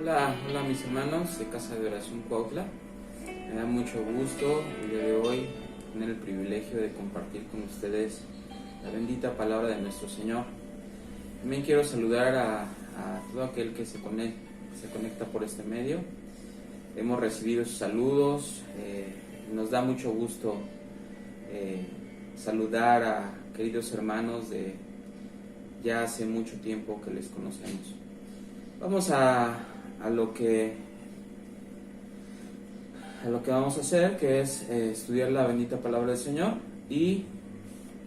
Hola mis hermanos de Casa de Oración Cuautla. Me da mucho gusto el día de hoy tener el privilegio de compartir con ustedes la bendita palabra de nuestro Señor. También quiero saludar a todo aquel que se conecta por este medio. Hemos recibido sus saludos, nos da mucho gusto saludar a queridos hermanos de ya hace mucho tiempo que les conocemos. Vamos a lo que vamos a hacer, que es estudiar la bendita palabra del Señor. Y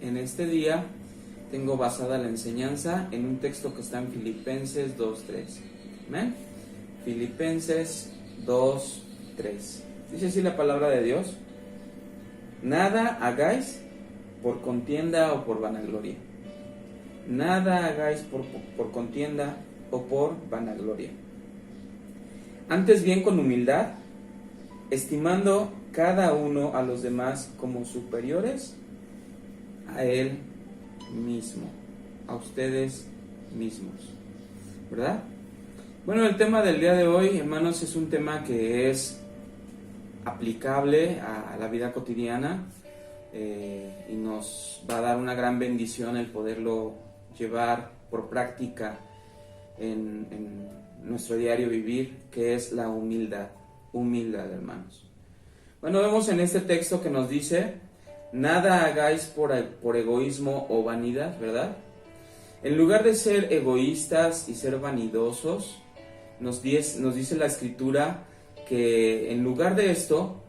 en este día tengo basada la enseñanza en un texto que está en Filipenses 2:3. ¿Amén? Filipenses 2:3. Dice así la palabra de Dios: nada hagáis por contienda o por vanagloria. Nada hagáis por contienda o por vanagloria. Antes bien con humildad, estimando cada uno a los demás como superiores a él mismo, a ustedes mismos, ¿verdad? Bueno, el tema del día de hoy, hermanos, es un tema que es aplicable a la vida cotidiana y nos va a dar una gran bendición el poderlo llevar por práctica en nuestro diario vivir, que es la humildad, hermanos. Bueno, vemos en este texto que nos dice: nada hagáis por egoísmo o vanidad, ¿verdad? En lugar de ser egoístas y ser vanidosos, nos dice la Escritura que en lugar de esto,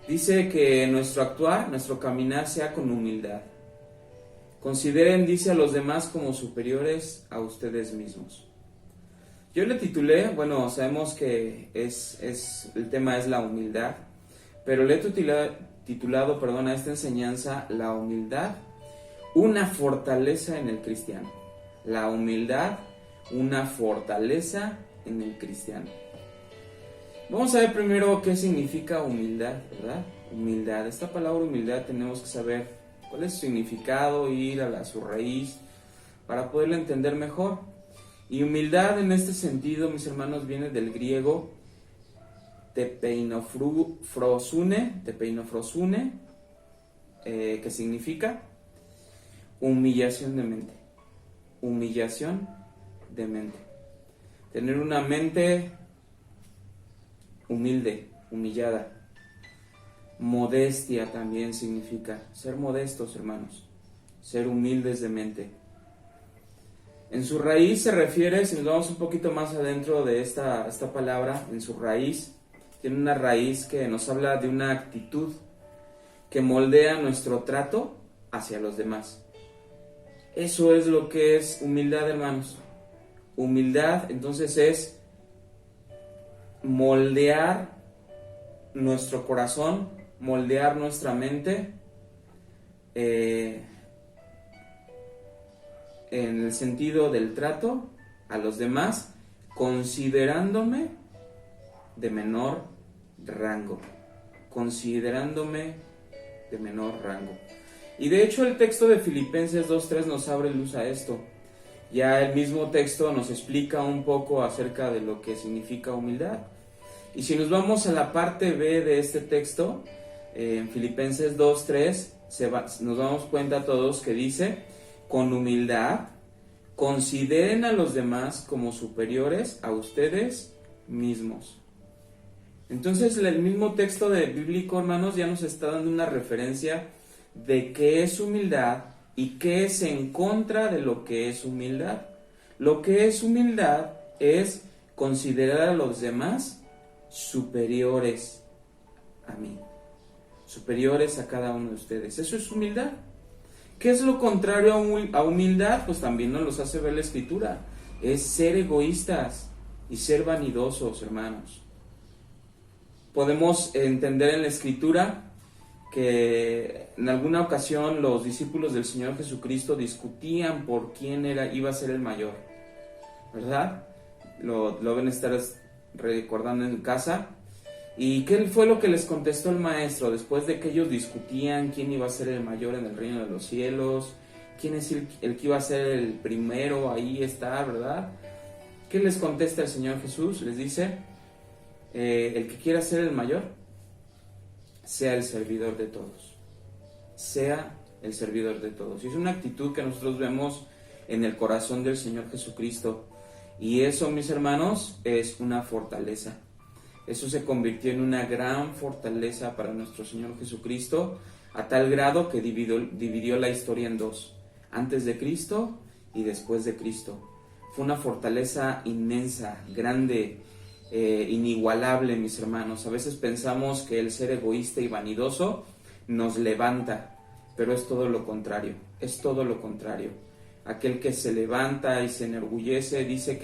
dice que nuestro actuar, nuestro caminar sea con humildad. Consideren, dice, a los demás como superiores a ustedes mismos. Yo le titulé, bueno, sabemos que el tema es la humildad, pero le he titulado a esta enseñanza: la humildad, una fortaleza en el cristiano. La humildad, una fortaleza en el cristiano. Vamos a ver primero qué significa humildad, ¿verdad? Humildad, esta palabra humildad tenemos que saber cuál es su significado, ir a su raíz para poderla entender mejor. Y humildad en este sentido, mis hermanos, viene del griego tepeinofrosune, que significa humillación de mente. Humillación de mente. Tener una mente humilde, humillada. Modestia también significa ser modestos, hermanos, ser humildes de mente. En su raíz se refiere, si nos vamos un poquito más adentro de esta palabra, en su raíz, tiene una raíz que nos habla de una actitud que moldea nuestro trato hacia los demás. Eso es lo que es humildad, hermanos. Humildad, entonces, es moldear nuestro corazón, moldear nuestra mente en el sentido del trato a los demás, considerándome de menor rango. Considerándome de menor rango. Y de hecho el texto de Filipenses 2:3 nos abre luz a esto. Ya el mismo texto nos explica un poco acerca de lo que significa humildad. Y si nos vamos a la parte B de este texto, en Filipenses 2:3, nos damos cuenta todos que dice: con humildad, consideren a los demás como superiores a ustedes mismos. Entonces el mismo texto bíblico, hermanos, ya nos está dando una referencia de qué es humildad y qué es en contra de lo que es humildad. Lo que es humildad es considerar a los demás superiores a mí, superiores a cada uno de ustedes. Eso es humildad. ¿Qué es lo contrario a humildad? Pues también nos los hace ver la Escritura. Es ser egoístas y ser vanidosos, hermanos. Podemos entender en la Escritura que en alguna ocasión los discípulos del Señor Jesucristo discutían por quién iba a ser el mayor, ¿verdad? Lo deben estar recordando en casa. ¿Y qué fue lo que les contestó el maestro después de que ellos discutían quién iba a ser el mayor en el reino de los cielos? ¿Quién es el que iba a ser el primero ahí estar, verdad? ¿Qué les contesta el Señor Jesús? Les dice, el que quiera ser el mayor, sea el servidor de todos. Sea el servidor de todos. Y es una actitud que nosotros vemos en el corazón del Señor Jesucristo. Y eso, mis hermanos, es una fortaleza. Eso se convirtió en una gran fortaleza para nuestro Señor Jesucristo, a tal grado que dividió la historia en dos, antes de Cristo y después de Cristo. Fue una fortaleza inmensa, grande, inigualable, mis hermanos. A veces pensamos que el ser egoísta y vanidoso nos levanta, pero es todo lo contrario, es todo lo contrario. Aquel que se levanta y se enorgullece, dice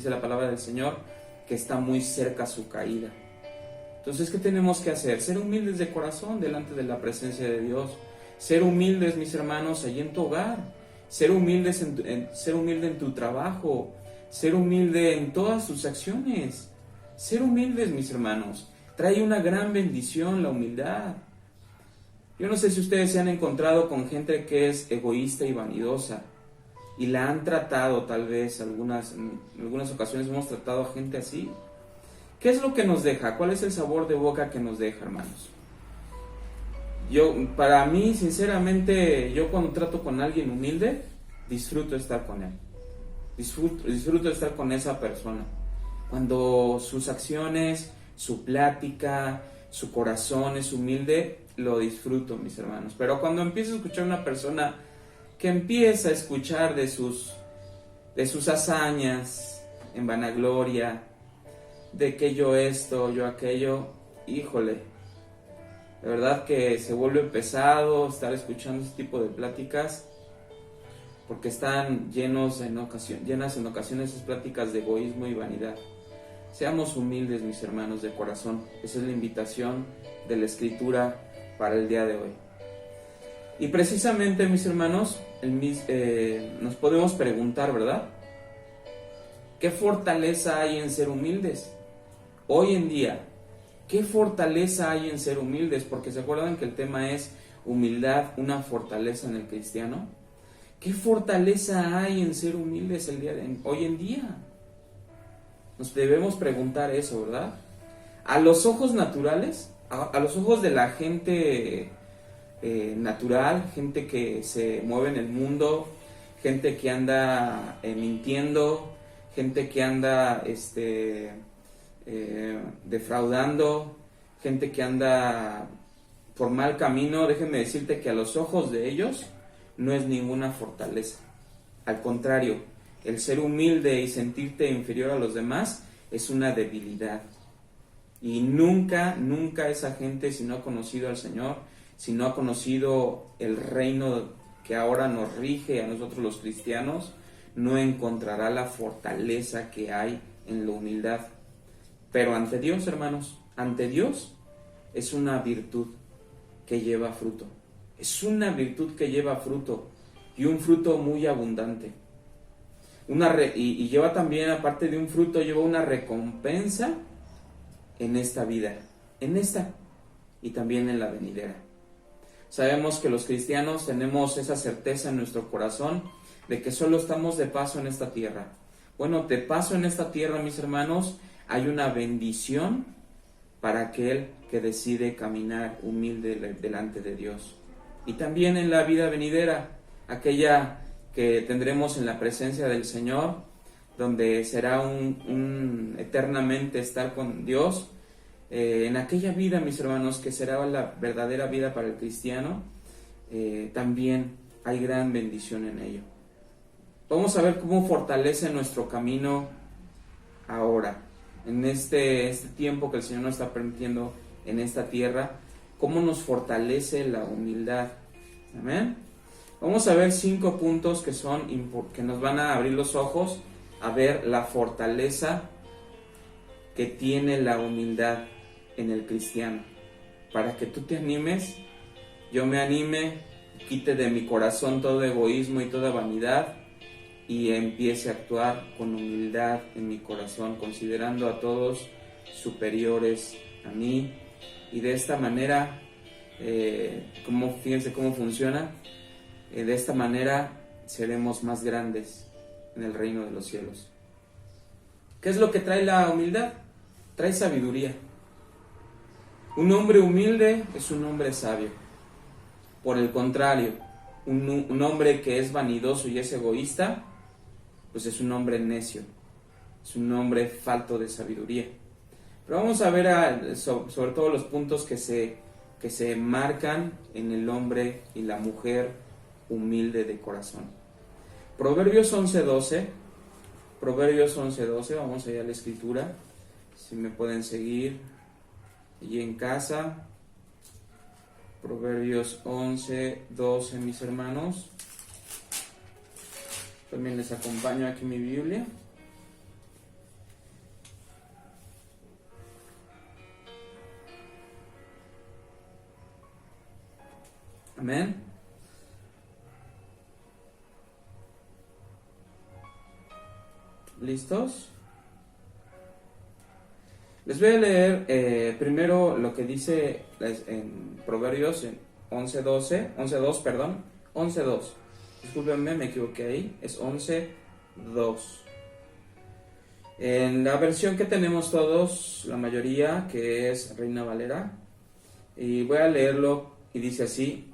la palabra del Señor, que está muy cerca su caída. Entonces, ¿qué tenemos que hacer? Ser humildes de corazón delante de la presencia de Dios. Ser humildes, mis hermanos, allí en tu hogar. Ser humilde en tu trabajo. Ser humilde en todas tus acciones. Ser humildes, mis hermanos. Trae una gran bendición la humildad. Yo no sé si ustedes se han encontrado con gente que es egoísta y vanidosa y la han tratado, tal vez en algunas ocasiones hemos tratado a gente así. ¿Qué es lo que nos deja? ¿Cuál es el sabor de boca que nos deja, hermanos? Para mí, sinceramente, yo cuando trato con alguien humilde, disfruto estar con él. Disfruto estar con esa persona. Cuando sus acciones, su plática, su corazón es humilde, lo disfruto, mis hermanos. Pero cuando empiezo a escuchar a una persona que empieza a escuchar de sus hazañas en vanagloria, de que yo esto, yo aquello, híjole, de verdad que se vuelve pesado estar escuchando este tipo de pláticas, porque están llenas en ocasiones esas pláticas de egoísmo y vanidad. Seamos humildes, mis hermanos, de corazón. Esa es la invitación de la Escritura para el día de hoy. Y precisamente, mis hermanos, nos podemos preguntar, ¿verdad? ¿Qué fortaleza hay en ser humildes? Hoy en día, ¿qué fortaleza hay en ser humildes? Porque se acuerdan que el tema es humildad, una fortaleza en el cristiano. ¿Qué fortaleza hay en ser humildes hoy en día? Nos debemos preguntar eso, ¿verdad? A los ojos naturales, a los ojos de la gente natural, gente que se mueve en el mundo, gente que anda mintiendo, gente que anda defraudando, gente que anda por mal camino. Déjenme decirte que a los ojos de ellos no es ninguna fortaleza. Al contrario, el ser humilde y sentirte inferior a los demás es una debilidad. Y nunca esa gente, si no ha conocido al Señor, si no ha conocido el reino que ahora nos rige a nosotros los cristianos, no encontrará la fortaleza que hay en la humildad. Pero ante Dios, hermanos, ante Dios es una virtud que lleva fruto. Es una virtud que lleva fruto, y un fruto muy abundante. Y lleva también, aparte de un fruto, lleva una recompensa en esta vida, y también en la venidera. Sabemos que los cristianos tenemos esa certeza en nuestro corazón de que solo estamos de paso en esta tierra. Bueno, de paso en esta tierra, mis hermanos, hay una bendición para aquel que decide caminar humilde delante de Dios. Y también en la vida venidera, aquella que tendremos en la presencia del Señor, donde será un eternamente estar con Dios. En aquella vida, mis hermanos, que será la verdadera vida para el cristiano, también hay gran bendición en ello. Vamos a ver cómo fortalece nuestro camino ahora, en este tiempo que el Señor nos está permitiendo en esta tierra, cómo nos fortalece la humildad. Amén. Vamos a ver 5 puntos que nos van a abrir los ojos a ver la fortaleza que tiene la humildad en el cristiano, para que tú te animes, yo me anime, quite de mi corazón todo egoísmo y toda vanidad y empiece a actuar con humildad en mi corazón, considerando a todos superiores a mí. Y de esta manera, fíjense cómo funciona, de esta manera seremos más grandes en el reino de los cielos. ¿Qué es lo que trae la humildad? Trae sabiduría. Un hombre humilde es un hombre sabio. Por el contrario, un hombre que es vanidoso y es egoísta, pues es un hombre necio, es un hombre falto de sabiduría. Pero vamos a ver sobre todo los puntos que se marcan en el hombre y la mujer humilde de corazón. Proverbios 11:12, vamos allá a la escritura, si me pueden seguir allí en casa. Proverbios 11:12, mis hermanos. También les acompaño aquí mi Biblia. Amén. ¿Listos? Les voy a leer primero lo que dice en Proverbios 11:2. Discúlpenme, me equivoqué ahí. Es 11:2. En la versión que tenemos todos, la mayoría, que es Reina Valera, y voy a leerlo y dice así: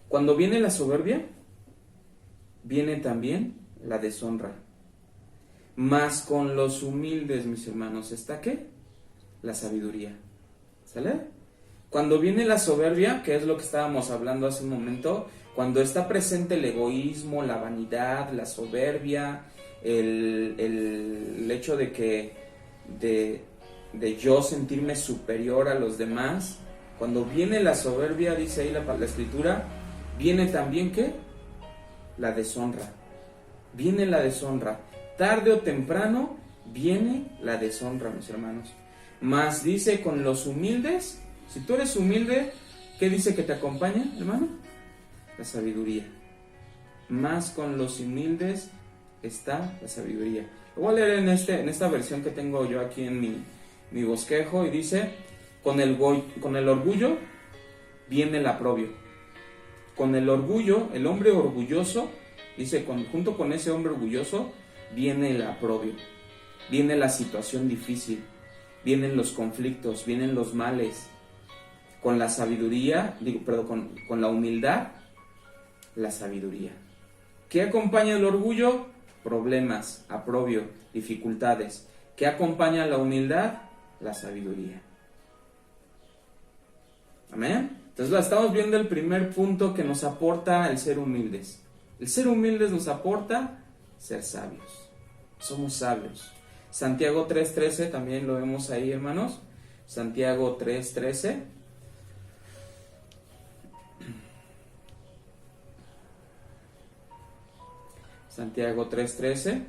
cuando viene la soberbia, viene también la deshonra. Mas con los humildes, mis hermanos, ¿está qué? La sabiduría. ¿Sale? Cuando viene la soberbia, que es lo que estábamos hablando hace un momento, cuando está presente el egoísmo, la vanidad, la soberbia, el hecho de yo sentirme superior a los demás, cuando viene la soberbia, dice ahí la escritura, viene también ¿qué? La deshonra. Viene la deshonra. Tarde o temprano viene la deshonra, mis hermanos. Mas dice con los humildes, si tú eres humilde, ¿qué dice que te acompaña, hermano? La sabiduría. Más con los humildes está la sabiduría. Lo voy a leer en esta versión que tengo yo aquí en mi bosquejo, y dice: con el orgullo viene el aprobio. Con el orgullo, el hombre orgulloso, dice, junto con ese hombre orgulloso viene el aprobio, viene la situación difícil, vienen los conflictos, vienen los males. Con la sabiduría, con la humildad, la sabiduría. ¿Qué acompaña el orgullo? Problemas, aprobio, dificultades. ¿Qué acompaña la humildad? La sabiduría. Amén. Entonces estamos viendo el primer punto que nos aporta el ser humildes. El ser humildes nos aporta ser sabios. Somos sabios. Santiago 3:13 también lo vemos ahí, hermanos. Santiago 3:13. Santiago 3:13.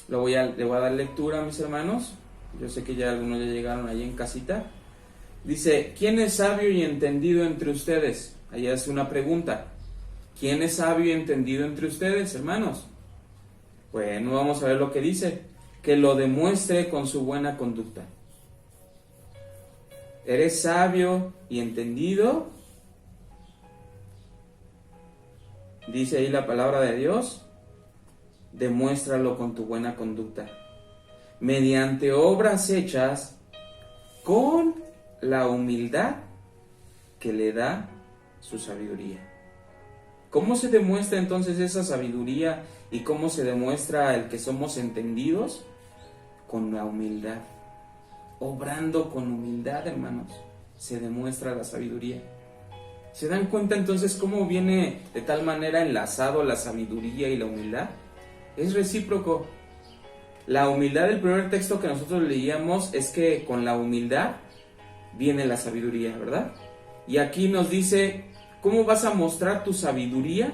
Le voy a dar lectura, mis hermanos. Yo sé que ya algunos ya llegaron allí en casita. Dice: ¿quién es sabio y entendido entre ustedes? Ahí hace una pregunta. ¿Quién es sabio y entendido entre ustedes, hermanos? Bueno, vamos a ver lo que dice. Que lo demuestre con su buena conducta. ¿Eres sabio y entendido? Dice ahí la palabra de Dios. Demuéstralo con tu buena conducta, mediante obras hechas con la humildad que le da su sabiduría. ¿Cómo se demuestra entonces esa sabiduría y cómo se demuestra el que somos entendidos? Con la humildad. Obrando con humildad, hermanos, se demuestra la sabiduría. ¿Se dan cuenta entonces cómo viene de tal manera enlazado la sabiduría y la humildad? Es recíproco. La humildad, el primer texto que nosotros leíamos, es que con la humildad viene la sabiduría, ¿verdad? Y aquí nos dice, ¿cómo vas a mostrar tu sabiduría?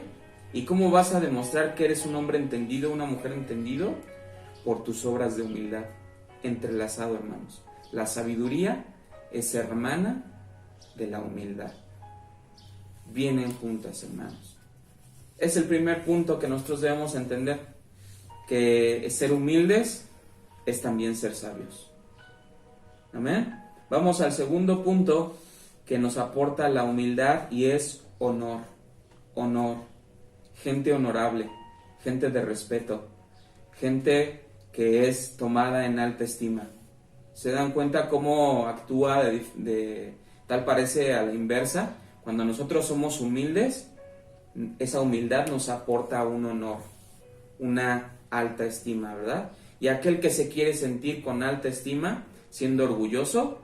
¿Y cómo vas a demostrar que eres un hombre entendido, una mujer entendido? Por tus obras de humildad. Entrelazado, hermanos. La sabiduría es hermana de la humildad. Vienen juntas, hermanos. Es el primer punto que nosotros debemos entender. Que ser humildes es también ser sabios. Amén. Vamos al segundo punto que nos aporta la humildad, y es honor. Honor. Gente honorable, gente de respeto, gente que es tomada en alta estima. ¿Se dan cuenta cómo actúa tal parece a la inversa? Cuando nosotros somos humildes, esa humildad nos aporta un honor, una alta estima, ¿verdad? Y aquel que se quiere sentir con alta estima, siendo orgulloso,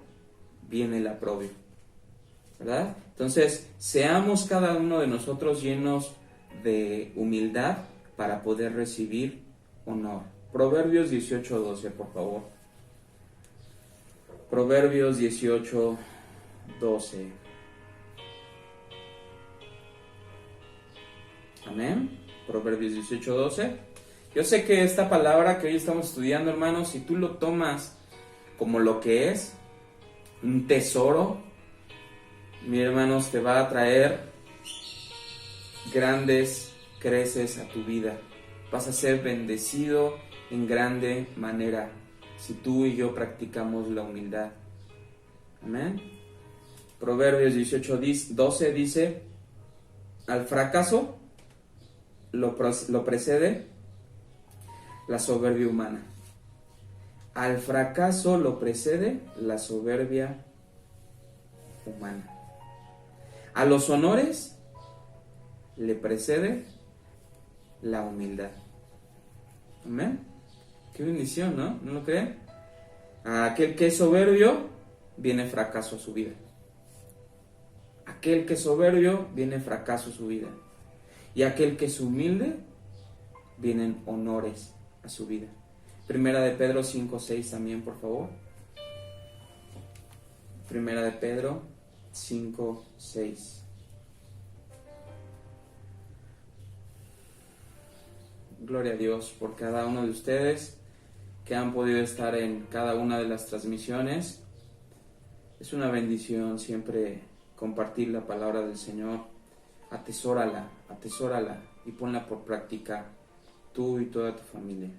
viene el aprobio, ¿verdad? Entonces, seamos cada uno de nosotros llenos de humildad para poder recibir honor. Proverbios 18:12, por favor. Proverbios 18:12. Amén. Proverbios 18:12. Yo sé que esta palabra que hoy estamos estudiando, hermanos, si tú lo tomas como lo que es, un tesoro, mi hermanos, te va a traer grandes creces a tu vida. Vas a ser bendecido en grande manera si tú y yo practicamos la humildad. Amén. Proverbios 18:12 dice: al fracaso lo precede la soberbia humana. Al fracaso lo precede la soberbia humana. A los honores le precede la humildad. Amén. Qué bendición, ¿no? ¿No lo creen? A aquel que es soberbio, viene fracaso a su vida. Aquel que es soberbio, viene fracaso a su vida. Y aquel que es humilde, vienen honores a su vida. Primera de Pedro 5:6 también, por favor. Primera de Pedro 5:6. Gloria a Dios por cada uno de ustedes que han podido estar en cada una de las transmisiones. Es una bendición siempre compartir la palabra del Señor. Atesórala y ponla por práctica tú y toda tu familia.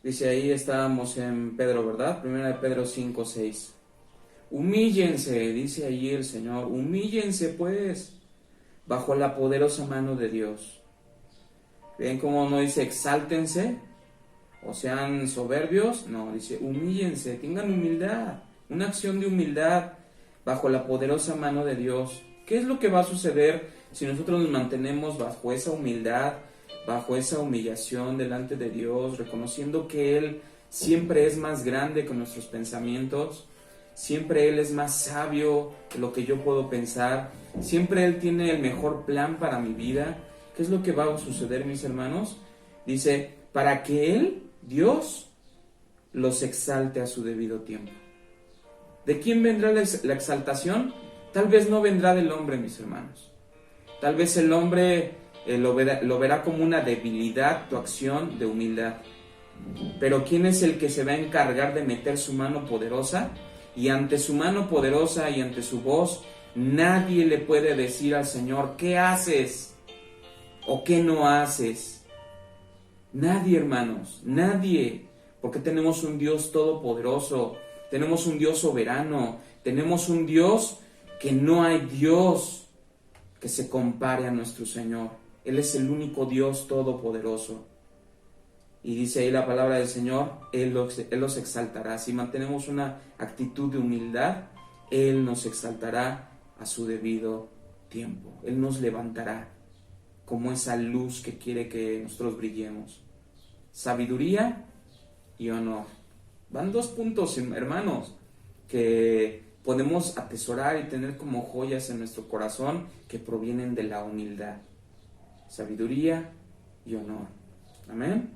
Dice ahí, estábamos en Pedro, ¿verdad? Primera de Pedro 5:6. Humíllense, dice allí el Señor, humíllense pues bajo la poderosa mano de Dios. ¿Ven cómo no dice exáltense o sean soberbios? No, dice humíllense, tengan humildad, una acción de humildad bajo la poderosa mano de Dios. ¿Qué es lo que va a suceder si nosotros nos mantenemos bajo esa humildad, bajo esa humillación delante de Dios, reconociendo que Él siempre es más grande que nuestros pensamientos? Siempre Él es más sabio que lo que yo puedo pensar. Siempre Él tiene el mejor plan para mi vida. ¿Qué es lo que va a suceder, mis hermanos? Dice, para que Él, Dios, los exalte a su debido tiempo. ¿De quién vendrá la exaltación? Tal vez no vendrá del hombre, mis hermanos. Tal vez el hombre lo verá como una debilidad, tu acción de humildad. Pero ¿quién es el que se va a encargar de meter su mano poderosa? Y ante su mano poderosa y ante su voz, nadie le puede decir al Señor, ¿qué haces? ¿O qué no haces? Nadie, hermanos, nadie. Porque tenemos un Dios todopoderoso, tenemos un Dios soberano, tenemos un Dios que no hay Dios que se compare a nuestro Señor. Él es el único Dios todopoderoso. Y dice ahí la palabra del Señor, Él los exaltará. Si mantenemos una actitud de humildad, Él nos exaltará a su debido tiempo. Él nos levantará como esa luz que quiere que nosotros brillemos. Sabiduría y honor. Van dos puntos, hermanos, que podemos atesorar y tener como joyas en nuestro corazón que provienen de la humildad. Sabiduría y honor. Amén.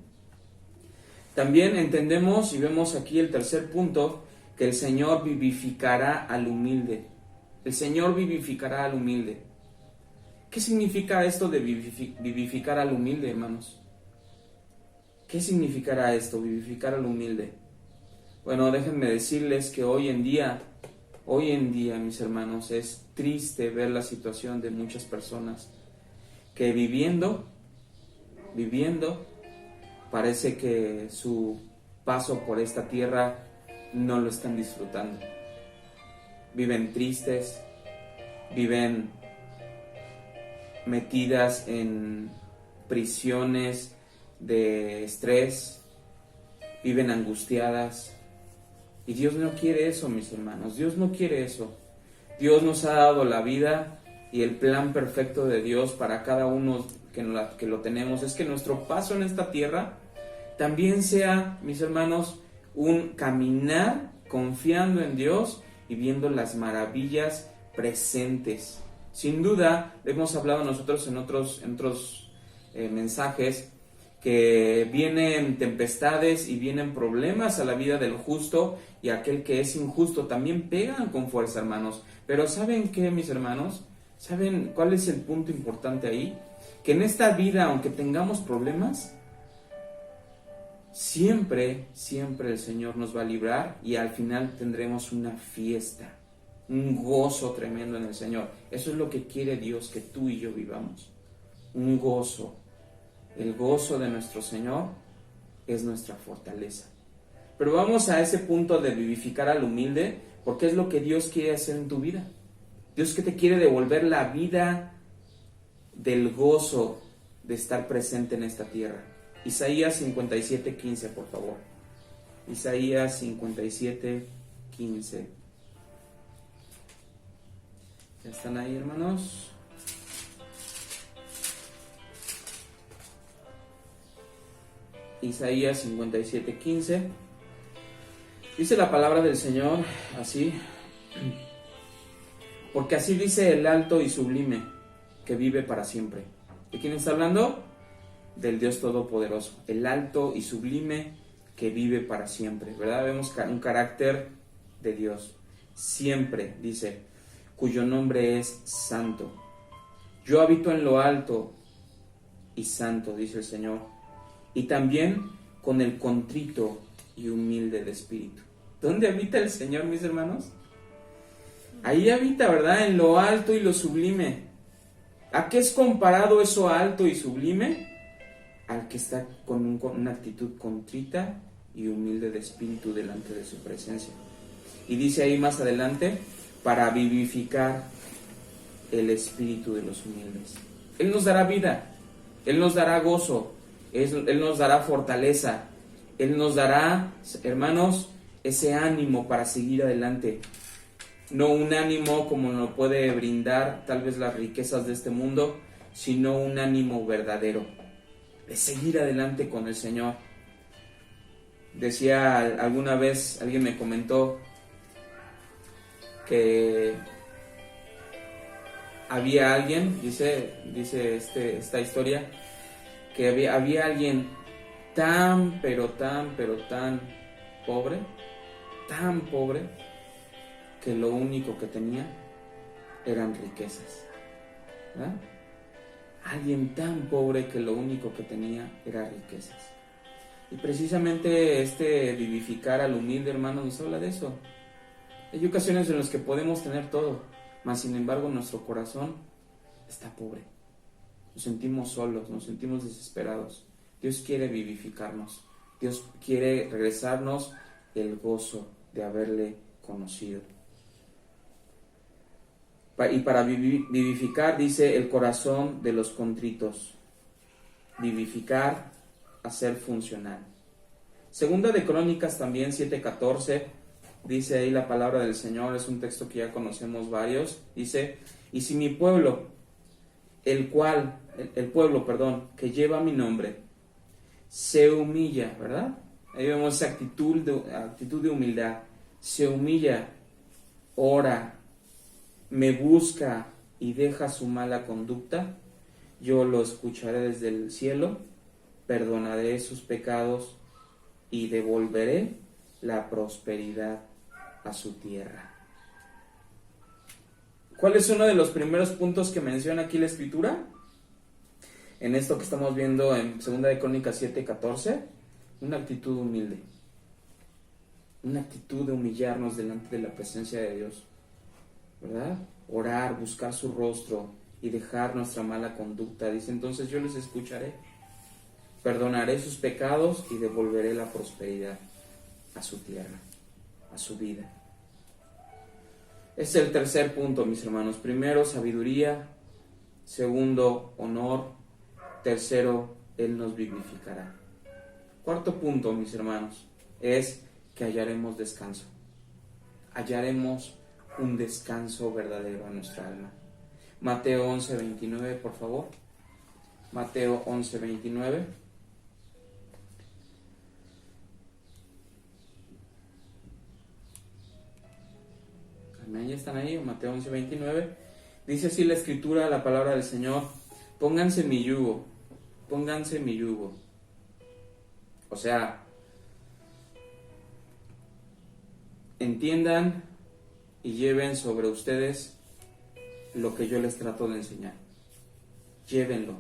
También entendemos y vemos aquí el tercer punto, que el Señor vivificará al humilde. El Señor vivificará al humilde. ¿Qué significa esto de vivificar al humilde, hermanos? ¿Qué significará esto, vivificar al humilde? Bueno, déjenme decirles que hoy en día, mis hermanos, es triste ver la situación de muchas personas que viviendo, parece que su paso por esta tierra no lo están disfrutando. Viven tristes, viven metidas en prisiones de estrés, viven angustiadas. Y Dios no quiere eso, mis hermanos. Dios no quiere eso. Dios nos ha dado la vida y el plan perfecto de Dios para cada uno que lo tenemos es que nuestro paso en esta tierra también sea, mis hermanos, un caminar confiando en Dios y viendo las maravillas presentes. Sin duda, hemos hablado nosotros en otros mensajes que vienen tempestades y vienen problemas a la vida del justo, y aquel que es injusto también pegan con fuerza, hermanos. Pero ¿saben qué, mis hermanos? ¿Saben cuál es el punto importante ahí? Que en esta vida, aunque tengamos problemas, siempre el Señor nos va a librar y al final tendremos una fiesta, un gozo tremendo en el Señor. Eso es lo que quiere Dios, que tú y yo vivamos. Un gozo. El gozo de nuestro Señor es nuestra fortaleza. Pero vamos a ese punto de vivificar al humilde, porque es lo que Dios quiere hacer en tu vida. Dios que te quiere devolver la vida del gozo de estar presente en esta tierra. Isaías 57:15, por favor. Isaías 57:15. ¿Ya están ahí, hermanos? Isaías 57:15. Dice la palabra del Señor así: porque así dice el alto y sublime, que vive para siempre. ¿De quién está hablando? Del Dios Todopoderoso. El alto y sublime, que vive para siempre, ¿verdad? Vemos un carácter de Dios. Siempre, dice, cuyo nombre es santo. Yo habito en lo alto y santo, dice el Señor, y también con el contrito y humilde de espíritu. ¿Dónde habita el Señor, mis hermanos? Ahí habita, ¿verdad? En lo alto y lo sublime. ¿A qué es comparado eso alto y sublime? Al que está con una actitud contrita y humilde de espíritu delante de su presencia. Y dice ahí más adelante, para vivificar el espíritu de los humildes. Él nos dará vida, Él nos dará gozo, Él nos dará fortaleza, Él nos dará, hermanos, ese ánimo para seguir adelante. No un ánimo como nos puede brindar tal vez las riquezas de este mundo, sino un ánimo verdadero, de seguir adelante con el Señor. Decía alguna vez, alguien me comentó que había alguien, dice esta historia, que había alguien tan pobre, que lo único que tenía eran riquezas, ¿verdad? Alguien tan pobre que lo único que tenía era riquezas. Y precisamente este vivificar al humilde, hermano, nos habla de eso. Hay ocasiones en las que podemos tener todo, mas sin embargo nuestro corazón está pobre. Nos sentimos solos, nos sentimos desesperados. Dios quiere vivificarnos. Dios quiere regresarnos el gozo de haberle conocido. Y para vivificar, dice, el corazón de los contritos. Vivificar, hacer funcional. Segunda de Crónicas también 7:14, dice ahí la palabra del Señor, es un texto que ya conocemos varios. Dice, y si mi pueblo, el pueblo, que lleva mi nombre, se humilla, ¿verdad? Ahí vemos esa actitud de humildad. Se humilla, ora, me busca y deja su mala conducta, yo lo escucharé desde el cielo, perdonaré sus pecados y devolveré la prosperidad a su tierra. ¿Cuál es uno de los primeros puntos que menciona aquí la Escritura? En esto que estamos viendo en 2 de Crónicas 7:14, una actitud humilde, una actitud de humillarnos delante de la presencia de Dios, ¿verdad? Orar, buscar su rostro y dejar nuestra mala conducta. Dice, entonces yo les escucharé, perdonaré sus pecados y devolveré la prosperidad a su tierra, a su vida. Este es el tercer punto, mis hermanos. Primero, sabiduría. Segundo, honor. Tercero, Él nos vivificará. Cuarto punto, mis hermanos, es que hallaremos descanso. Hallaremos un descanso verdadero a nuestra alma. Mateo 11:29, por favor. Mateo 11:29. Amén, ¿ya están ahí? Mateo 11:29. Dice así la escritura, la palabra del Señor: pónganse mi yugo, pónganse mi yugo. O sea, entiendan y lleven sobre ustedes lo que yo les trato de enseñar. Llévenlo,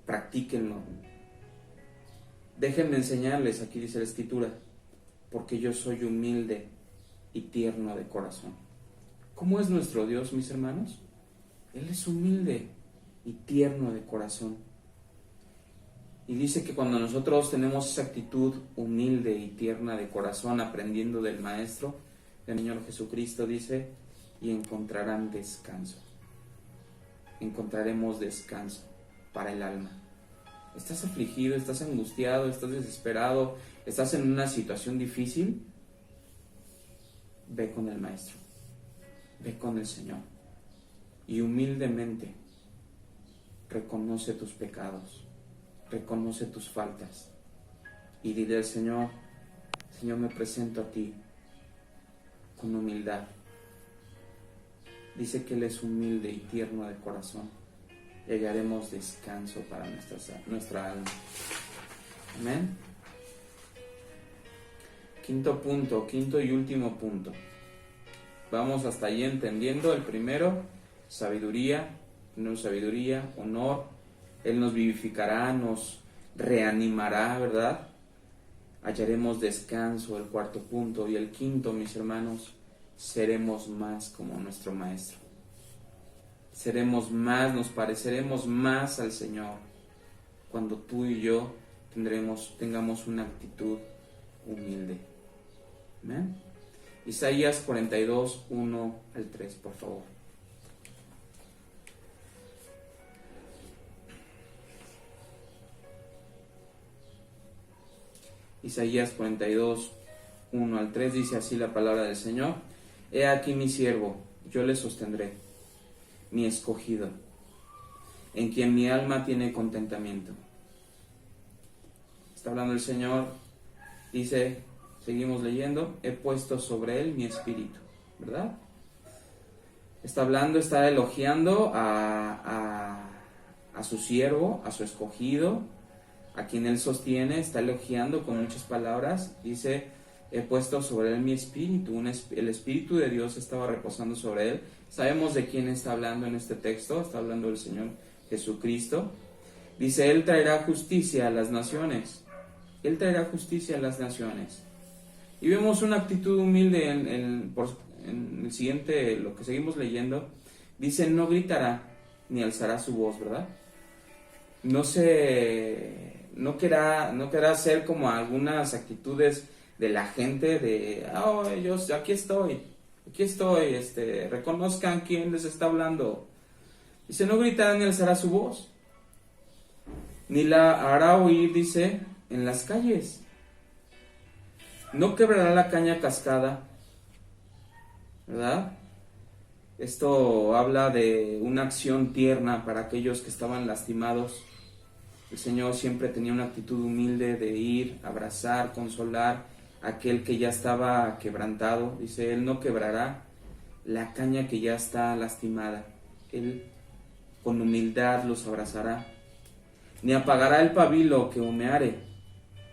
practíquenlo. Déjenme enseñarles, aquí dice la escritura, porque yo soy humilde y tierno de corazón. ¿Cómo es nuestro Dios, mis hermanos? Él es humilde y tierno de corazón. Y dice que cuando nosotros tenemos esa actitud humilde y tierna de corazón, aprendiendo del Maestro, del Señor Jesucristo, dice, y encontrarán descanso. Encontraremos descanso para el alma. ¿Estás afligido? ¿Estás angustiado? ¿Estás desesperado? ¿Estás en una situación difícil? Ve con el Maestro. Ve con el Señor. Y humildemente reconoce tus pecados. Reconoce tus faltas. Y dile al Señor: Señor, me presento a ti con humildad. Dice que Él es humilde y tierno de corazón. Y hallaremos descanso para nuestra alma. Amén. Quinto y último punto. Vamos hasta allí entendiendo. El primero, sabiduría, honor. Él nos vivificará, nos reanimará, ¿verdad? Hallaremos descanso, el cuarto punto. Y el quinto, mis hermanos, seremos más como nuestro Maestro. Seremos más, nos pareceremos más al Señor cuando tú y yo tengamos una actitud humilde. ¿Amén? Isaías 42, 1 al 3, por favor. Isaías 42, 1 al 3 dice así la palabra del Señor: He aquí mi siervo, yo le sostendré, mi escogido, en quien mi alma tiene contentamiento. Está hablando el Señor, dice, seguimos leyendo, he puesto sobre él mi espíritu, ¿verdad? Está hablando, está elogiando a su siervo, a su escogido, a quien él sostiene, está elogiando con muchas palabras. Dice, he puesto sobre él mi espíritu, el espíritu de Dios estaba reposando sobre él. Sabemos de quién está hablando en este texto, está hablando del Señor Jesucristo. Dice, él traerá justicia a las naciones, él traerá justicia a las naciones. Y vemos una actitud humilde en el siguiente, lo que seguimos leyendo. Dice, no gritará ni alzará su voz, ¿verdad? No querrá ser como algunas actitudes de la gente de, yo aquí estoy, reconozcan quién les está hablando. Dice, no gritará ni alzará su voz, ni la hará oír, dice, en las calles. No quebrará la caña cascada, ¿verdad? Esto habla de una acción tierna para aquellos que estaban lastimados. El Señor siempre tenía una actitud humilde de ir, abrazar, consolar a aquel que ya estaba quebrantado. Dice, Él no quebrará la caña que ya está lastimada. Él con humildad los abrazará. Ni apagará el pabilo que humeare,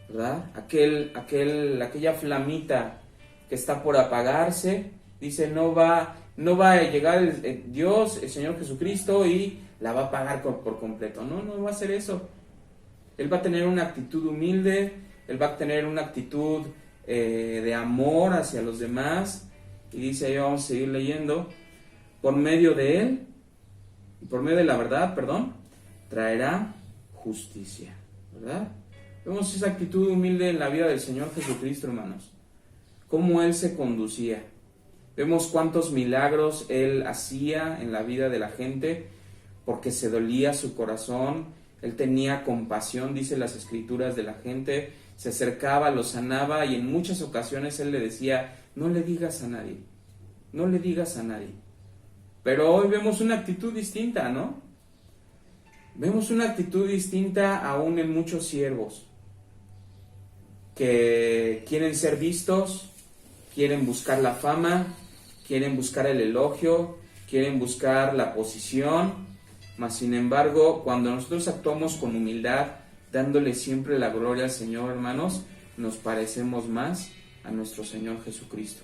¿verdad? Aquella flamita que está por apagarse, dice, no va a llegar Dios, el Señor Jesucristo, y la va a apagar por completo. No va a hacer eso. Él va a tener una actitud humilde, Él va a tener una actitud de amor hacia los demás. Y dice, ahí vamos a seguir leyendo, por medio de Él, por medio de la verdad, traerá justicia, ¿verdad? Vemos esa actitud humilde en la vida del Señor Jesucristo, hermanos. Cómo Él se conducía. Vemos cuántos milagros Él hacía en la vida de la gente, porque se dolía su corazón Él tenía compasión, dice las escrituras, de la gente, se acercaba, los sanaba, y en muchas ocasiones Él le decía, no le digas a nadie, no le digas a nadie. Pero hoy vemos una actitud distinta, ¿no? Vemos una actitud distinta aún en muchos siervos que quieren ser vistos, quieren buscar la fama, quieren buscar el elogio, quieren buscar la posición, mas sin embargo, cuando nosotros actuamos con humildad, dándole siempre la gloria al Señor, hermanos, nos parecemos más a nuestro Señor Jesucristo.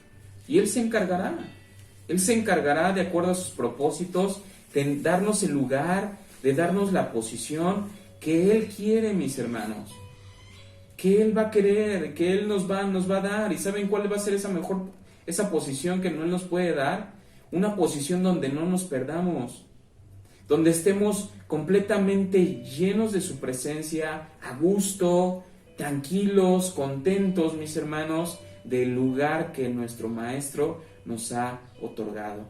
Y Él se encargará de acuerdo a sus propósitos, de darnos el lugar, de darnos la posición que Él quiere, mis hermanos, que Él va a querer, que Él nos va a dar. ¿Y saben cuál va a ser esa posición que no Él nos puede dar? Una posición donde no nos perdamos, donde estemos completamente llenos de su presencia, a gusto, tranquilos, contentos, mis hermanos, del lugar que nuestro Maestro nos ha otorgado,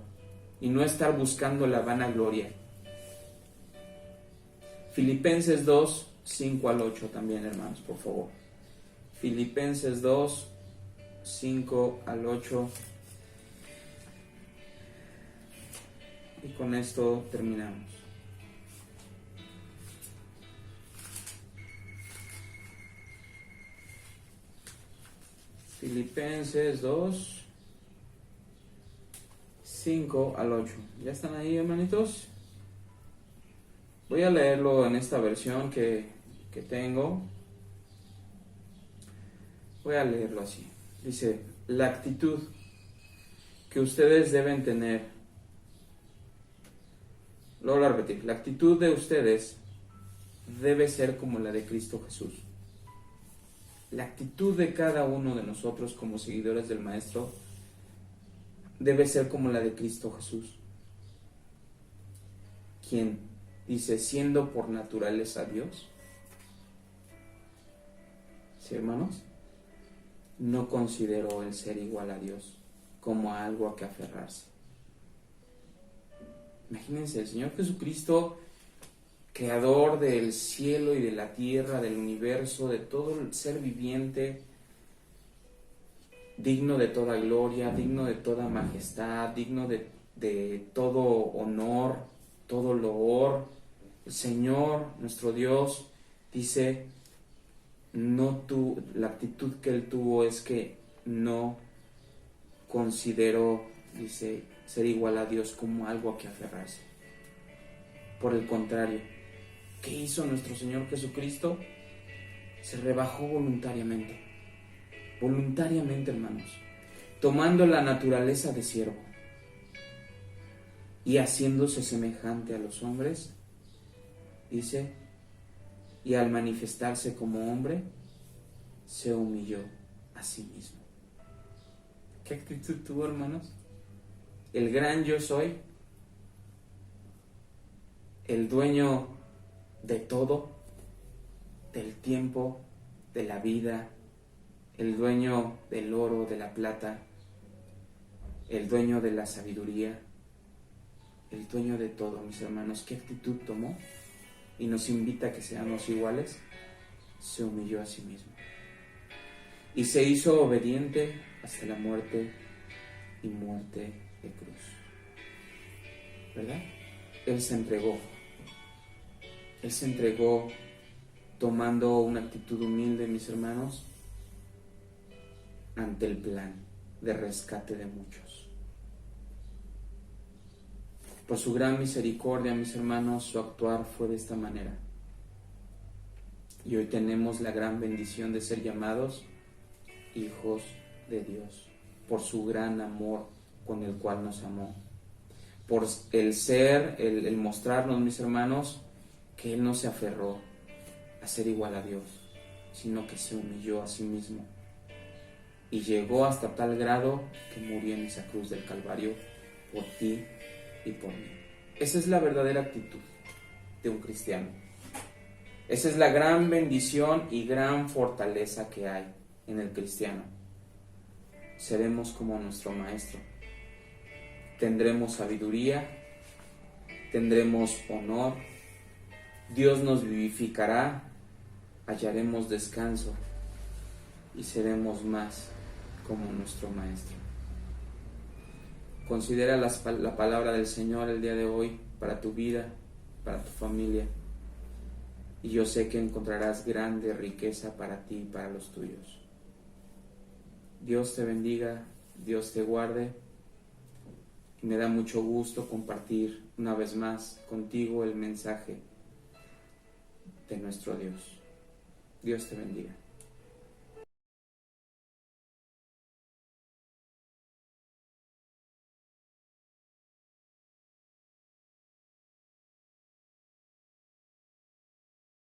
y no estar buscando la vanagloria. Filipenses 2, 5 al 8 también, hermanos, por favor. Filipenses 2, 5 al 8. Y con esto terminamos. Filipenses 2, 5 al 8. ¿Ya están ahí, hermanitos? Voy a leerlo en esta versión que tengo. Voy a leerlo así. Dice, la actitud que ustedes deben tener. Lo voy a repetir. La actitud de ustedes debe ser como la de Cristo Jesús. La actitud de cada uno de nosotros como seguidores del Maestro debe ser como la de Cristo Jesús, quien dice, siendo por naturaleza Dios, ¿sí, hermanos? No consideró el ser igual a Dios como algo a que aferrarse. Imagínense, el Señor Jesucristo, creador del cielo y de la tierra, del universo, de todo el ser viviente, digno de toda gloria, digno de toda majestad, digno de todo honor, todo loor. El Señor, nuestro Dios, dice, la actitud que Él tuvo es que no consideró, dice, ser igual a Dios como algo a que aferrarse. Por el contrario, ¿qué hizo nuestro Señor Jesucristo? Se rebajó voluntariamente. Voluntariamente, hermanos. Tomando la naturaleza de siervo. Y haciéndose semejante a los hombres. Dice, y al manifestarse como hombre, se humilló a sí mismo. ¿Qué actitud tuvo, hermanos? El gran yo soy, el dueño de todo, del tiempo, de la vida, el dueño del oro, de la plata, el dueño de la sabiduría, el dueño de todo, mis hermanos. ¿Qué actitud tomó? Y nos invita a que seamos iguales. Se humilló a sí mismo y se hizo obediente hasta la muerte y muerte de cruz, ¿verdad? Él se entregó tomando una actitud humilde, mis hermanos, ante el plan de rescate de muchos. Por su gran misericordia, mis hermanos, su actuar fue de esta manera. Y hoy tenemos la gran bendición de ser llamados hijos de Dios, por su gran amor con el cual nos amó. Por el mostrarnos, mis hermanos, que Él no se aferró a ser igual a Dios, sino que se humilló a sí mismo. Y llegó hasta tal grado que murió en esa cruz del Calvario por ti y por mí. Esa es la verdadera actitud de un cristiano. Esa es la gran bendición y gran fortaleza que hay en el cristiano. Seremos como nuestro Maestro. Tendremos sabiduría, tendremos honor, Dios nos vivificará, hallaremos descanso y seremos más como nuestro Maestro. Considera la palabra del Señor el día de hoy para tu vida, para tu familia, y yo sé que encontrarás grande riqueza para ti y para los tuyos. Dios te bendiga, Dios te guarde, y me da mucho gusto compartir una vez más contigo el mensaje de nuestro Dios. Dios te bendiga.